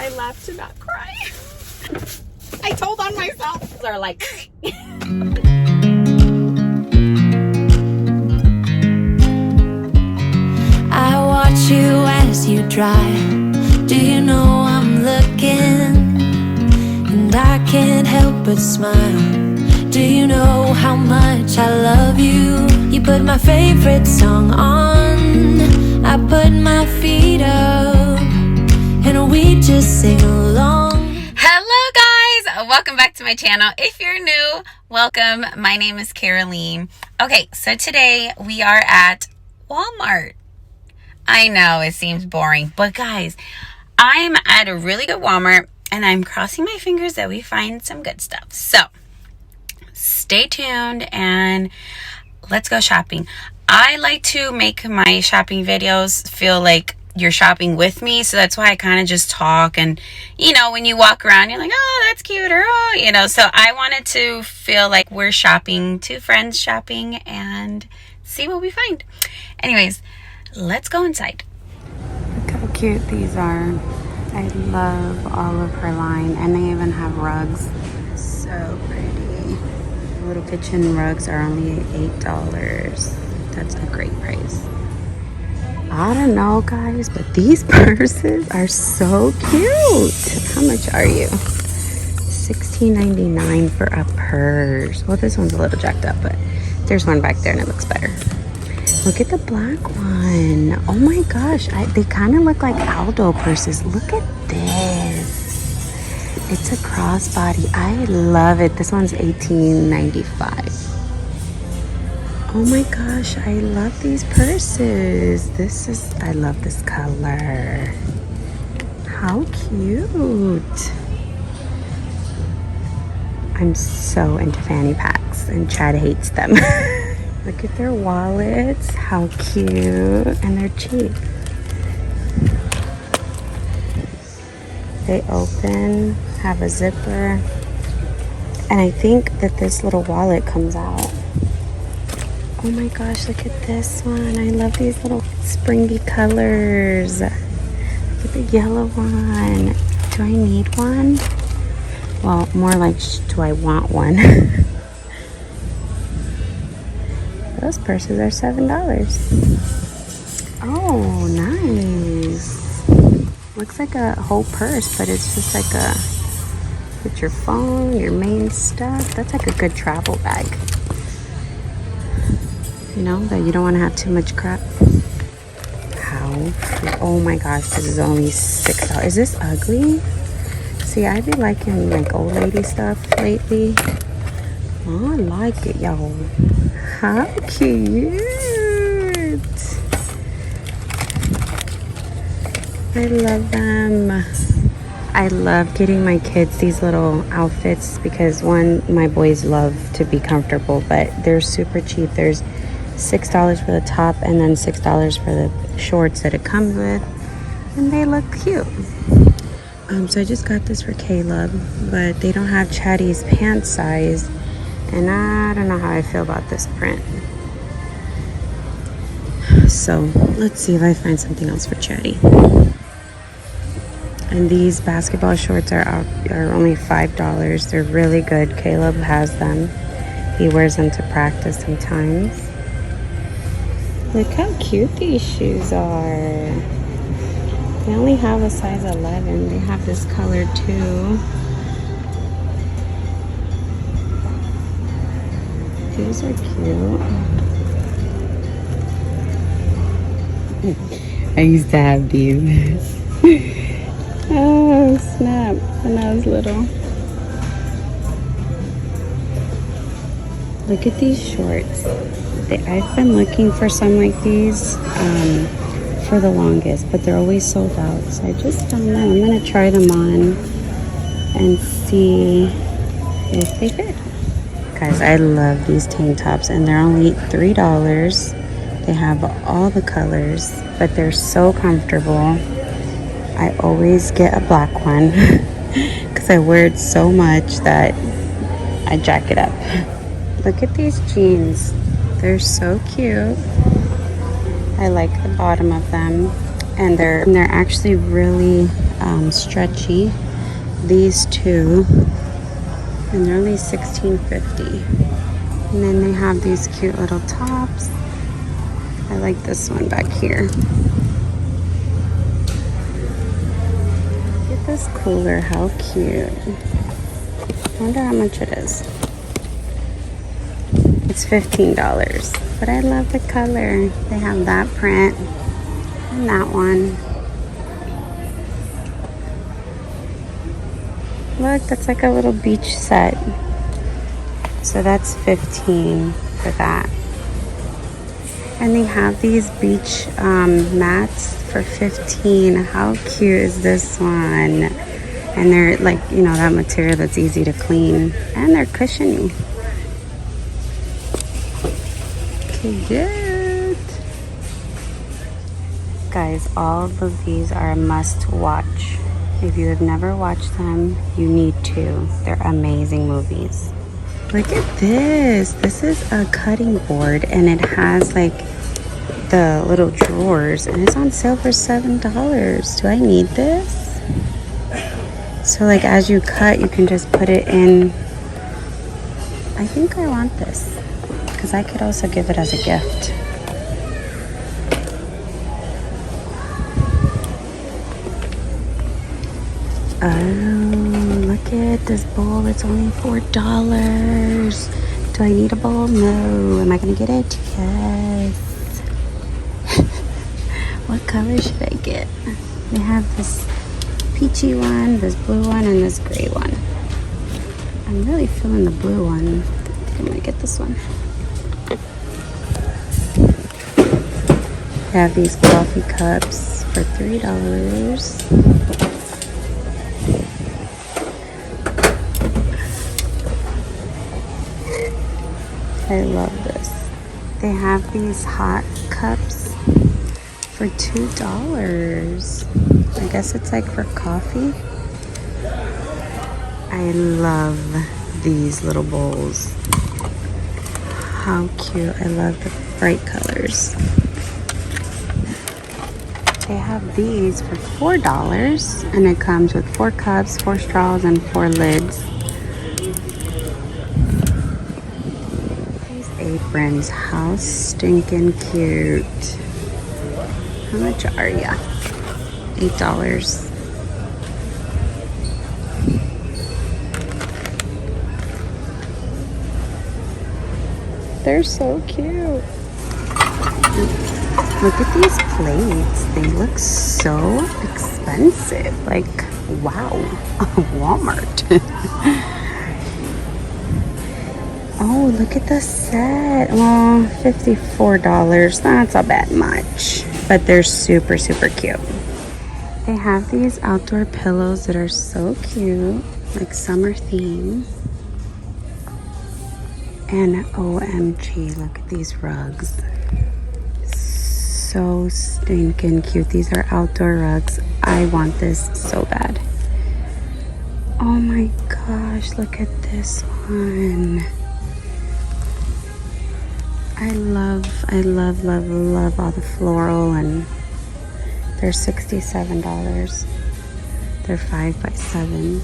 I laughed to not cry. I told on myself. They're like. I watch you as you drive. Do you know I'm looking? And I can't help but smile. Do you know how much I love you? You put my favorite song on. I put my feet up, and we just sing along. Hello guys, welcome back to my channel. If you're new, welcome. My name is Caroline. Okay, so today we are at Walmart. I know it seems boring, but guys, I'm at a really good Walmart and I'm crossing my fingers that we find some good stuff. So stay tuned and let's go shopping. I like to make my shopping videos feel like you're shopping with me, so that's why I kind of just talk, and you know, when you walk around you're like, oh, that's cute, or oh, you know, so I wanted to feel like we're shopping, two friends shopping, and see what we find. Anyways, let's go inside. Look how cute these are. I love all of her line, and they even have rugs. So pretty. Little kitchen rugs are only $8. That's a great price. I don't know, guys, but these purses are so cute. How much are you? $16.99 for a purse. Well, this one's a little jacked up, but there's one back there and it looks better. Look at the black one. Oh my gosh, they kind of look like Aldo purses. Look at this. It's a crossbody. I love it. This one's $18.95. Oh my gosh, I love these purses. I love this color. How cute. I'm so into fanny packs and Chad hates them. Look at their wallets. How cute. And they're cheap. They open, have a zipper. And I think that this little wallet comes out. Oh my gosh, look at this one. I love these little springy colors. Look at the yellow one. Do I need one? Well, more like, do I want one? Those purses are $7. Oh, nice. Looks like a whole purse, but it's just like with your phone, your main stuff. That's like a good travel bag. You know, that you don't want to have too much crap. How? Oh my gosh, this is only $6. Is this ugly? See, I be liking like old lady stuff lately. Oh, I like it, y'all. How cute. I love them. I love getting my kids these little outfits because one, my boys love to be comfortable, but they're super cheap. There's $6 for the top and then $6 for the shorts that it comes with, and they look cute. So I just got this for Caleb, but they don't have Chatty's pant size, and I don't know how I feel about this print. So let's see if I find something else for Chatty. And these basketball shorts are only $5. They're really good. Caleb has them. He wears them to practice sometimes. Look how cute these shoes are. They only have a size 11. They have this color too. These are cute. I used to have these. Oh, snap. When I was little. Look at these shorts. I've been looking for some like these for the longest, but they're always sold out, so I just don't know. I'm gonna try them on and see if they fit. Guys, I love these tank tops, and they're only $3. They have all the colors, but they're so comfortable. I always get a black one because I wear it so much that I jack it up. Look at these jeans. They're so cute. I like the bottom of them, and they're actually really stretchy. These two, and they're only $16.50. And then they have these cute little tops. I like this one back here. Look at this cooler, how cute. I wonder how much it is. It's $15, but I love the color. They have that print and that one. Look, that's like a little beach set. So that's $15 for that. And they have these beach mats for $15. How cute is this one? And they're like, you know, that material that's easy to clean. And they're cushiony. Cute. Guys, all of these are a must watch. If you have never watched them, you need to. They're amazing movies. Look at this. This is a cutting board and it has like the little drawers and it's on sale for $7. Do I need this? So like as you cut, you can just put it in. I think I want this because I could also give it as a gift. Oh, look at this bowl. It's only $4. Do I need a bowl? No. Am I going to get it? Yes. What color should I get? They have this peachy one, this blue one, and this gray one. I'm really feeling the blue one. I think I'm going to get this one. They have these coffee cups for $3. I love this. They have these hot cups for $2. I guess it's like for coffee. I love these little bowls. How cute. I love the bright colors. They have these for $4 and it comes with 4 cups, 4 straws, and 4 lids. Aprons, how stinking cute. How much are ya? $8. They're so cute. Look at these plates. They look so expensive. Like, wow. Walmart. Oh, look at the set. Well, $54. That's not that much. But they're super, super cute. They have these outdoor pillows that are so cute. Like summer theme. And OMG, look at these rugs. So stinking cute. These are outdoor rugs. I want this so bad. Oh my gosh, look at this one. I love all the floral, and they're $67. They're 5x7s.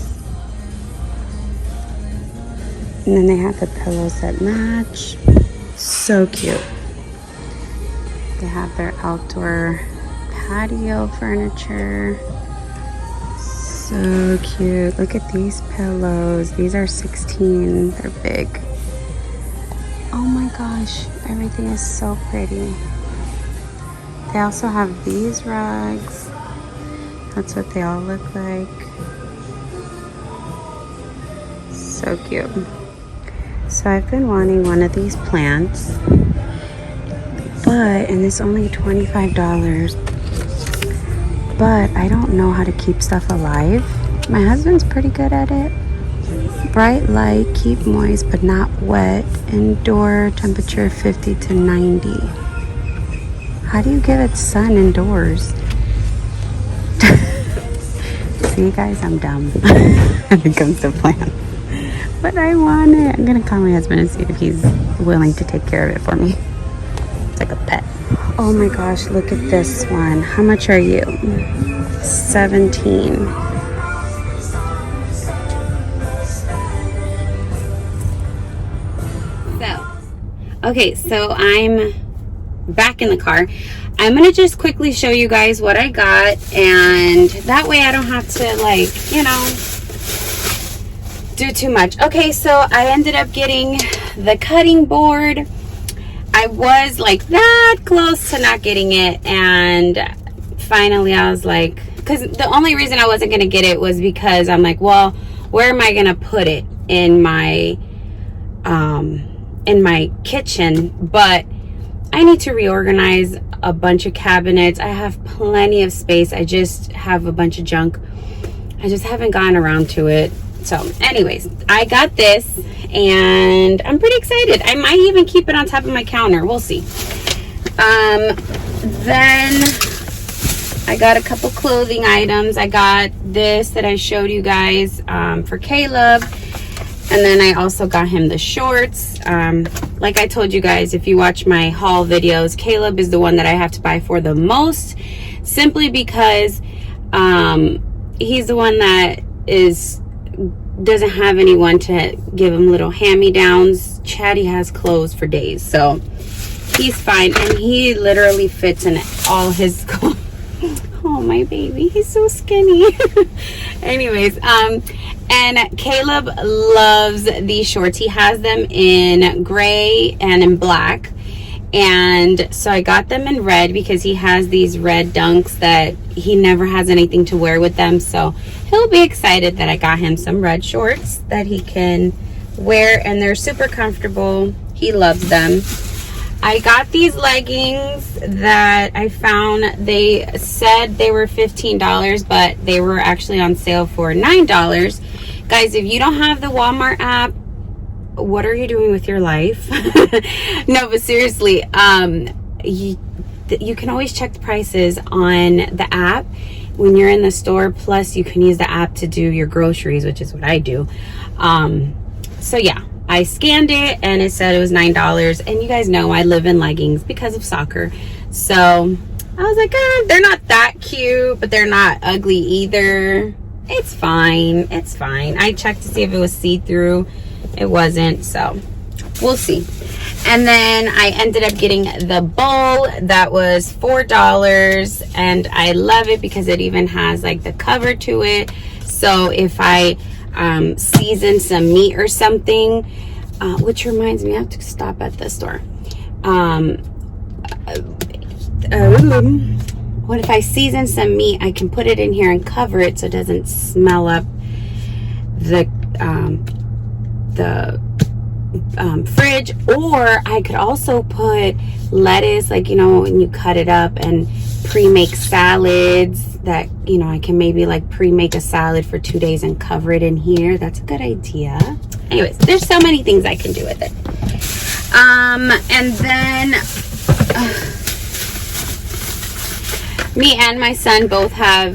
And then they have the pillows that match. So cute. They have their outdoor patio furniture. So cute. Look at these pillows. These are $16. They're big. Oh my gosh, everything is so pretty. They also have these rugs. That's what they all look like. So cute. So I've been wanting one of these plants, and it's only $25. But I don't know how to keep stuff alive. My husband's pretty good at it. Bright light, keep moist but not wet. Indoor temperature 50 to 90. How do you give it sun indoors? See guys, I'm dumb when it comes to plants. But I want it. I'm gonna call my husband and see if he's willing to take care of it for me. It's like a pet. Oh my gosh, look at this one. How much are you? $17. Okay, so I'm back in the car. I'm gonna just quickly show you guys what I got, and that way I don't have to, like, you know, do too much. Okay, so I ended up getting the cutting board. I was like that close to not getting it, and finally I was like, because the only reason I wasn't gonna get it was because I'm like, well, where am I gonna put it in my kitchen? But I need to reorganize a bunch of cabinets. I have plenty of space. I just have a bunch of junk. I just haven't gotten around to it. So anyways, I got this and I'm pretty excited. I might even keep it on top of my counter. We'll see. Then I got a couple clothing items. I got this that I showed you guys for Caleb. And then I also got him the shorts. Like I told you guys, if you watch my haul videos, Caleb is the one that I have to buy for the most, simply because he's the one that doesn't have anyone to give him little hand-me-downs. Chatty has clothes for days, so he's fine, and he literally fits in all his clothes. Oh, my baby, he's so skinny. Anyways, and Caleb loves these shorts. He has them in gray and in black. And so I got them in red because he has these red dunks that he never has anything to wear with them. So he'll be excited that I got him some red shorts that he can wear. And they're super comfortable. He loves them. I got these leggings that I found. They said they were $15, but they were actually on sale for $9. Guys, if you don't have the Walmart app, what are you doing with your life? No, but seriously, you can always check the prices on the app when you're in the store. Plus, you can use the app to do your groceries, which is what I do. So yeah, I scanned it and it said it was $9. And you guys know I live in leggings because of soccer. So I was like, they're not that cute, but they're not ugly either. It's fine. It's fine. I checked to see if it was see-through. It wasn't, so we'll see. And then I ended up getting the bowl that was $4, and I love it because it even has like the cover to it. So if I season some meat or something, which reminds me, I have to stop at the store. What if I season some meat? I can put it in here and cover it so it doesn't smell up the fridge. Or I could also put lettuce, like, you know, when you cut it up, and pre-make salads that, you know, I can maybe like pre-make a salad for 2 days and cover it in here. That's a good idea. Anyways, there's so many things I can do with it. And then me and my son both have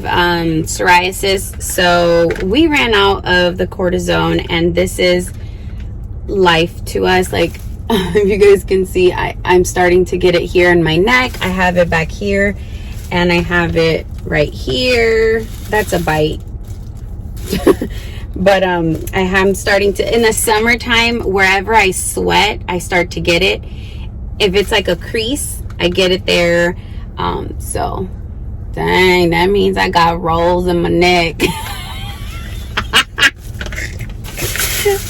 psoriasis, so we ran out of the cortisone, and this is life to us. Like, if you guys can see, I'm starting to get it here in my neck. I have it back here, and I have it right here. That's a bite. But I am starting to, in the summertime, wherever I sweat, I start to get it. If it's like a crease, I get it there. So dang, that means I got rolls in my neck.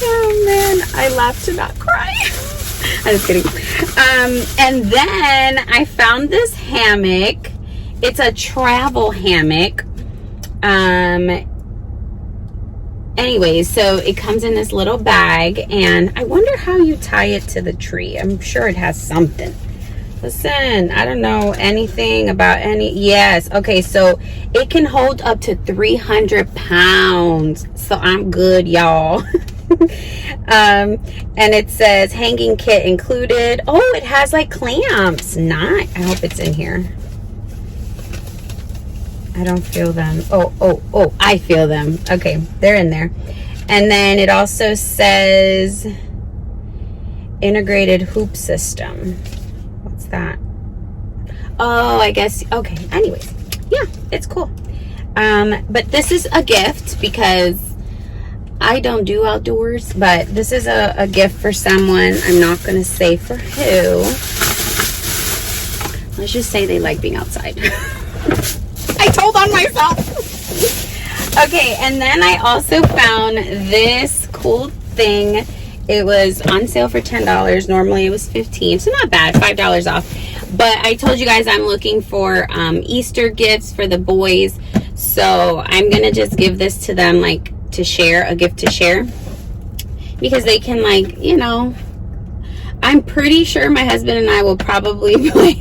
Oh man, I laugh to not cry. I'm just kidding. And then I found this hammock. It's a travel hammock. Anyways, so it comes in this little bag, and I wonder how you tie it to the tree. I'm sure it has something. Listen, I don't know anything about any. Yes, okay, so it can hold up to 300 pounds. So I'm good, y'all. And it says hanging kit included. Oh, it has like clamps. Nice. I hope it's in here. I don't feel them. Oh, I feel them. Okay, they're in there. And then it also says integrated hoop system. What's that? Oh, I guess. Okay, anyways. Yeah, it's cool. But this is a gift because I don't do outdoors, but this is a gift for someone. I'm not going to say for who. Let's just say they like being outside. I told on myself. Okay, and then I also found this cool thing. It was on sale for $10. Normally it was $15, so not bad, $5 off. But I told you guys I'm looking for Easter gifts for the boys. So I'm going to just give this to them, like, to share, a gift to share. Because they can, like, you know, I'm pretty sure my husband and I will probably play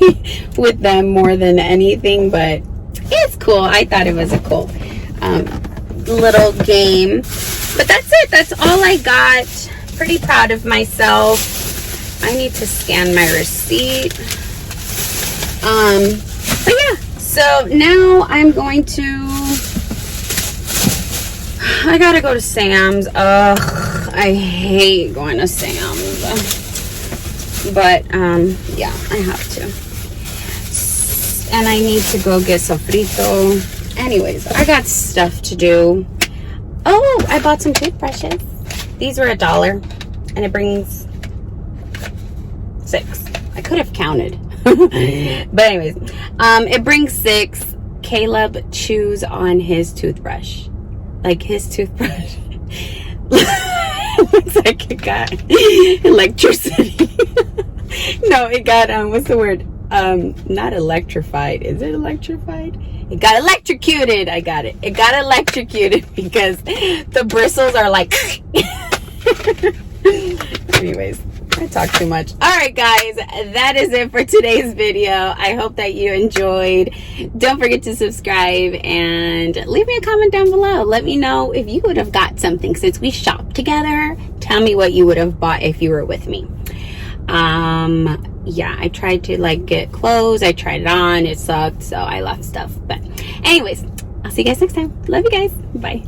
with them more than anything. But it's cool. I thought it was a cool little game. But that's it. That's all I got. Pretty proud of myself. I need to scan my receipt. But yeah, so now I'm going to, I gotta go to Sam's. Ugh, I hate going to Sam's. But yeah, I have to. And I need to go get sofrito. Anyways, I got stuff to do. Oh, I bought some toothbrushes. These were $1, and it brings 6. I could have counted. But anyways, it brings 6. Caleb chews on his toothbrush. Like his toothbrush. Looks like it got electricity. No, it got, what's the word? Not electrified. Is it electrified? It got electrocuted. I got it. It got electrocuted because the bristles are like... Anyways, I talk too much. Alright guys, that is it for today's video. I hope that you enjoyed. Don't forget to subscribe and leave me a comment down below. Let me know if you would have got something since we shopped together. Tell me what you would have bought if you were with me. Yeah, I tried to like get clothes. I tried it on. It sucked, so I left stuff. But anyways, I'll see you guys next time. Love you guys. Bye.